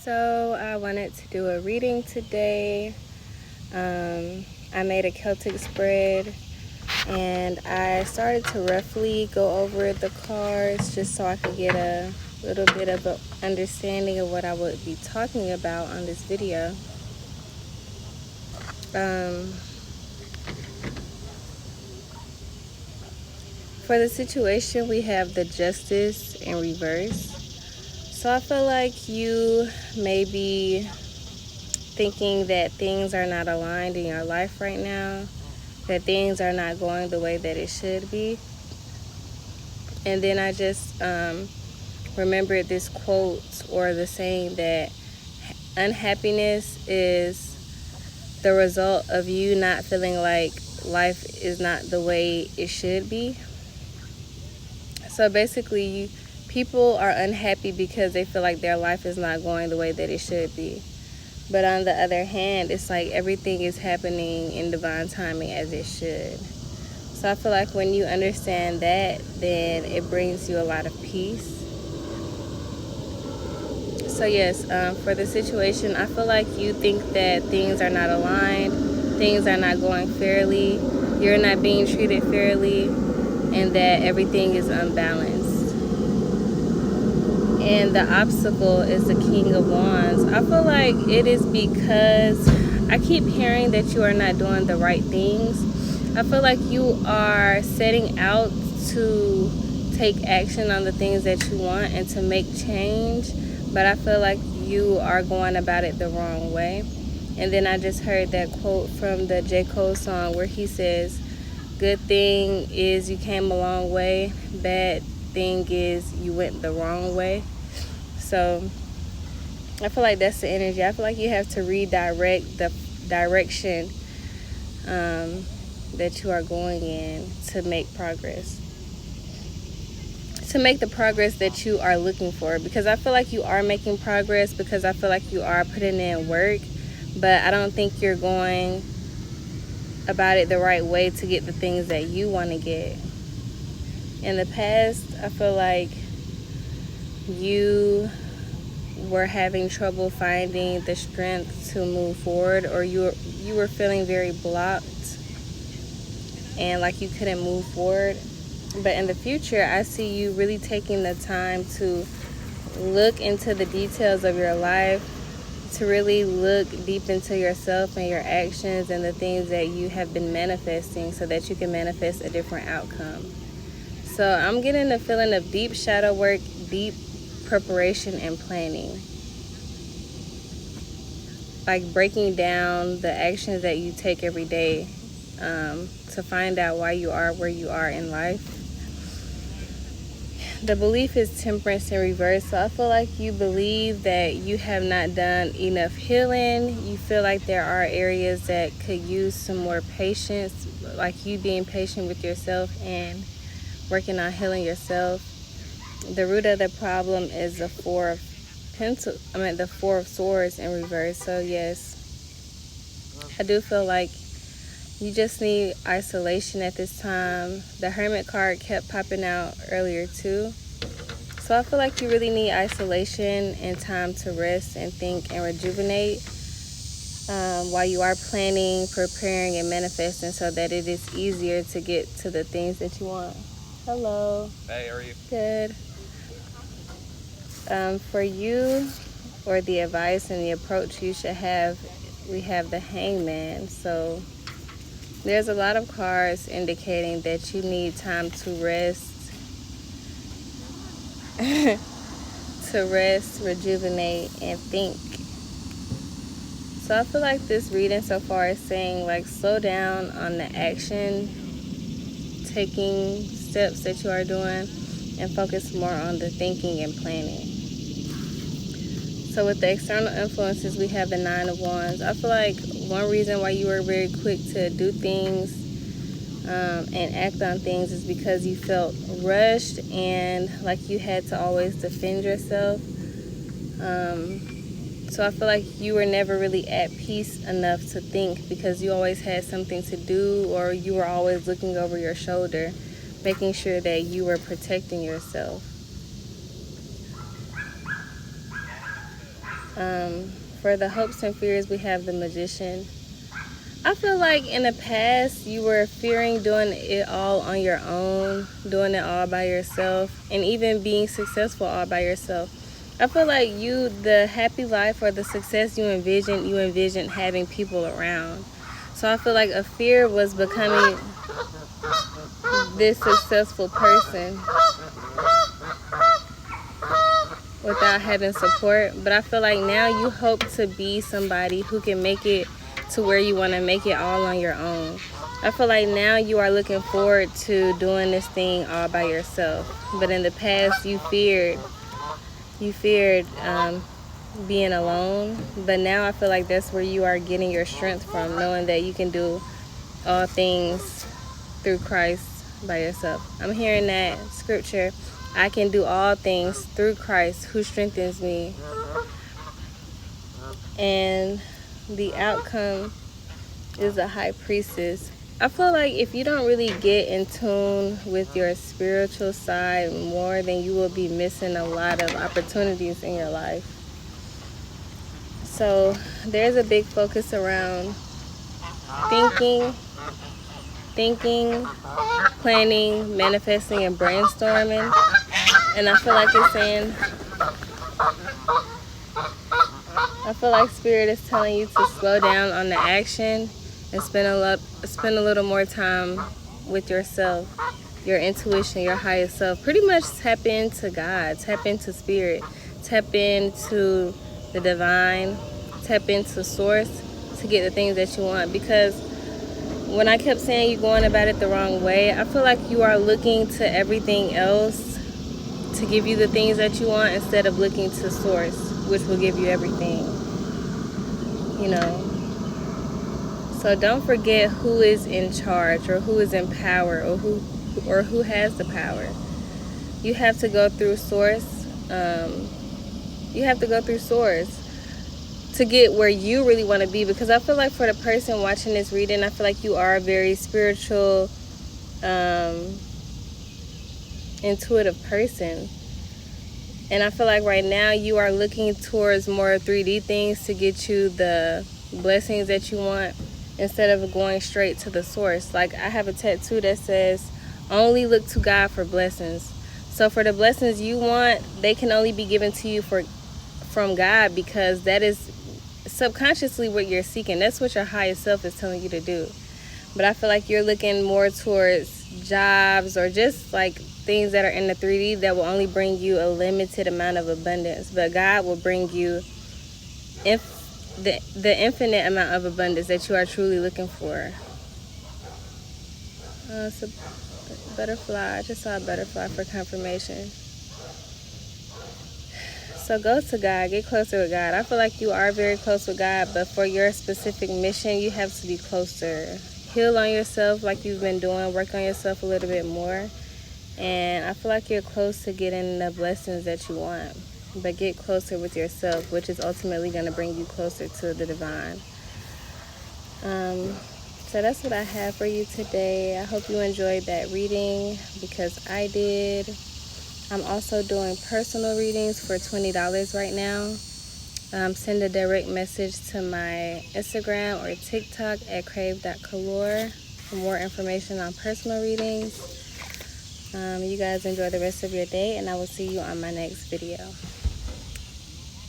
So I wanted to do a reading today. I made a Celtic spread and I started to roughly go over the cards just so I could get a little bit of an understanding of what I would be talking about on this video. For the situation, we have the Justice in reverse. So I feel like you may be thinking that things are not aligned in your life right now, that things are not going the way that it should be. And then I just remembered this quote or the saying that unhappiness is the result of you not feeling like life is not the way it should be. So basically, people are unhappy because they feel like their life is not going the way that it should be. But on the other hand, it's like everything is happening in divine timing as it should. So I feel like when you understand that, then it brings you a lot of peace. So yes, for the situation, I feel like you think that things are not aligned, things are not going fairly, you're not being treated fairly, and that everything is unbalanced. And the obstacle is the King of Wands. I feel like it is because I keep hearing that you are not doing the right things. I feel like you are setting out to take action on the things that you want and to make change, but I feel like you are going about it the wrong way. And then I just heard that quote from the J. Cole song where he says, "Good thing is you came a long way, bad thing is you went the wrong way." So I feel like that's the energy. I feel like you have to redirect the direction that you are going in to make progress, to make the progress that you are looking for. Because I feel like you are making progress, because I feel like you are putting in work, but I don't think you're going about it the right way to get the things that you want to get. In the past, I feel like you were having trouble finding the strength to move forward, or you were feeling very blocked and like you couldn't move forward. But in the future, I see you really taking the time to look into the details of your life, to really look deep into yourself and your actions and the things that you have been manifesting so that you can manifest a different outcome. So I'm getting the feeling of deep shadow work, deep preparation and planning. Like breaking down the actions that you take every day to find out why you are where you are in life. The belief is Temperance in reverse. So I feel like you believe that you have not done enough healing. You feel like there are areas that could use some more patience, like you being patient with yourself and working on healing yourself. The root of the problem is the Four of Swords in reverse. So yes, I do feel like you just need isolation at this time. The Hermit card kept popping out earlier too. So I feel like you really need isolation and time to rest and think and rejuvenate while you are planning, preparing, and manifesting so that it is easier to get to the things that you want. Hello. Hey, how are you? Good. For you, or the advice and the approach you should have, we have the Hangman. So there's a lot of cards indicating that you need time to rest, rejuvenate, and think. So I feel like this reading so far is saying, like, slow down on the action taking steps that you are doing and focus more on the thinking and planning. So with the external influences, we have the Nine of Wands. I feel like one reason why you were very quick to do things and act on things is because you felt rushed and like you had to always defend yourself. So I feel like you were never really at peace enough to think because you always had something to do, or you were always looking over your shoulder, making sure that you were protecting yourself. For the hopes and fears, we have the Magician. I feel like in the past you were fearing doing it all on your own, doing it all by yourself, and even being successful all by yourself. I feel like the happy life or the success you envisioned having people around. So I feel like a fear was becoming this successful person without having support. But I feel like now you hope to be somebody who can make it to where you want to make it all on your own. I feel like now you are looking forward to doing this thing all by yourself. But in the past you feared being alone. But now I feel like that's where you are getting your strength from, knowing that you can do all things through Christ by yourself. I'm hearing that scripture, I can do all things through Christ who strengthens me. And the outcome is a high priestess. I feel like if you don't really get in tune with your spiritual side more, then you will be missing a lot of opportunities in your life. So there's a big focus around thinking, planning, manifesting, and brainstorming. And I feel like it's saying, I feel like Spirit is telling you to slow down on the action and spend a little more time with yourself, your intuition, your higher self. Pretty much tap into God, tap into Spirit, tap into the divine, tap into Source to get the things that you want. Because when I kept saying you're going about it the wrong way, I feel like you are looking to everything else to give you the things that you want instead of looking to Source, which will give you everything, you know. So don't forget who is in charge or who is in power or who has the power. You have to go through Source. You have to go through Source to get where you really want to be. Because I feel like for the person watching this reading, I feel like you are a very spiritual, intuitive person. And I feel like right now you are looking towards more 3D things to get you the blessings that you want instead of going straight to the Source. Like I have a tattoo that says, only look to God for blessings. So for the blessings you want, they can only be given to you from God, because that is subconsciously what you're seeking. That's what your highest self is telling you to do. But I feel like you're looking more towards jobs or just like things that are in the 3D that will only bring you a limited amount of abundance. But God will bring you the infinite amount of abundance that you are truly looking for. It's a butterfly. I just saw a butterfly for confirmation. So go to God, get closer with God. I feel like you are very close with God, but for your specific mission, you have to be closer. Heal on yourself like you've been doing. Work on yourself a little bit more. And I feel like you're close to getting the blessings that you want. But get closer with yourself, which is ultimately going to bring you closer to the divine. So that's what I have for you today. I hope you enjoyed that reading, because I did. I'm also doing personal readings for $20 right now. Send a direct message to my Instagram or TikTok at crave.color for more information on personal readings. You guys enjoy the rest of your day, and I will see you on my next video.